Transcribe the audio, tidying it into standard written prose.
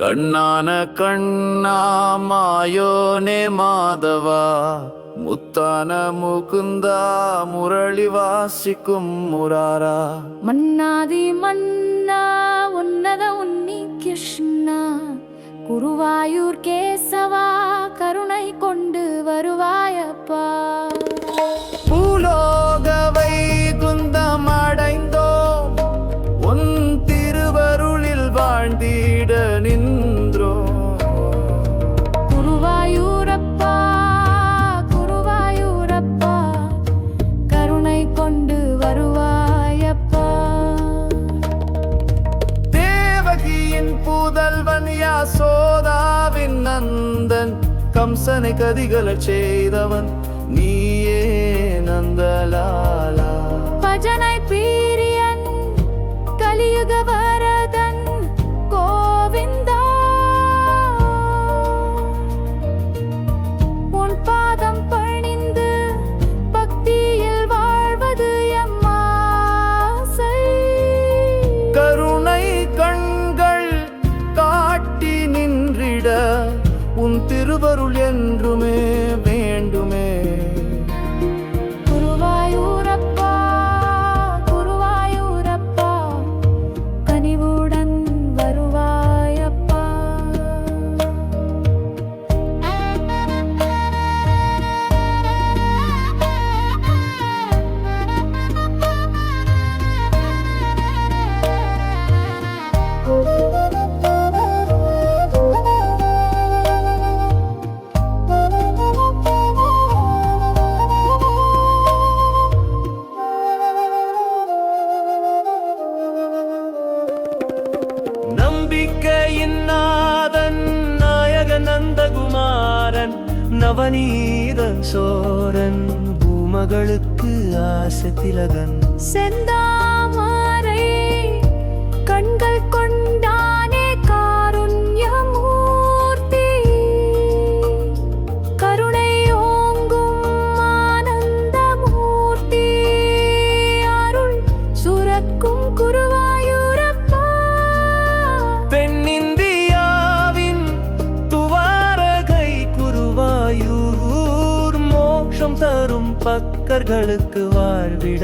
கண்ணான கண்ணா மாயோனே மாதவா, முத்தான முகுந்தா முரளி வாசிக்கும் முராரா. மன்னாதி மன்னா உன்னத உன்னி கிருஷ்ணா, குருவாயூர் கேசவா கருணை கொண்டு வருவாயப்பா. பூலோக வைகுந்தம் அடைந்தோம், உன் திருவருளில் வாழ்ந்திட நின்றோம். குருவாயூரப்பா குருவாயூரப்பா, கருணை கொண்டு வருவாயப்பா. தேவகியின் புதல்வன் யசோதாவின் நந்தன், கம்சனை கதிகலச் செய்தவன் நீயே நந்தலாலா. பஜனை பிரியன் கலியுக வரதன் கோவிந்தா, உன் பாதம் பணிந்து பக்தியில் வாழ்வது எம்மாசை. கருணை கண்கள் காட்டி நின்றிட உன் திருவருள் என்றுமே வேண்டுமே. குருவாயூரப்பா குருவாயூரப்பா, கனிவுடன் வருவாயப்பா. நம்பிக்கையின் நாதன் நாயக நந்தகுமாரன், நவநீத சோரன் பூமகளுக்கு ஆசை திலகன். செந்தாமரை கண்கள் கொண்டானே காருண்யமூர்த்தி, கருணை ஓங்கும் ஆனந்தமூர்த்தி, அருள் சுரக்கும் குருவாயூரப்பா. தென்னிந்தியாவின் துவாரகை குருவாயூர், மோட்சம் தரும் பக்கர்களுக்கு வாழ்விட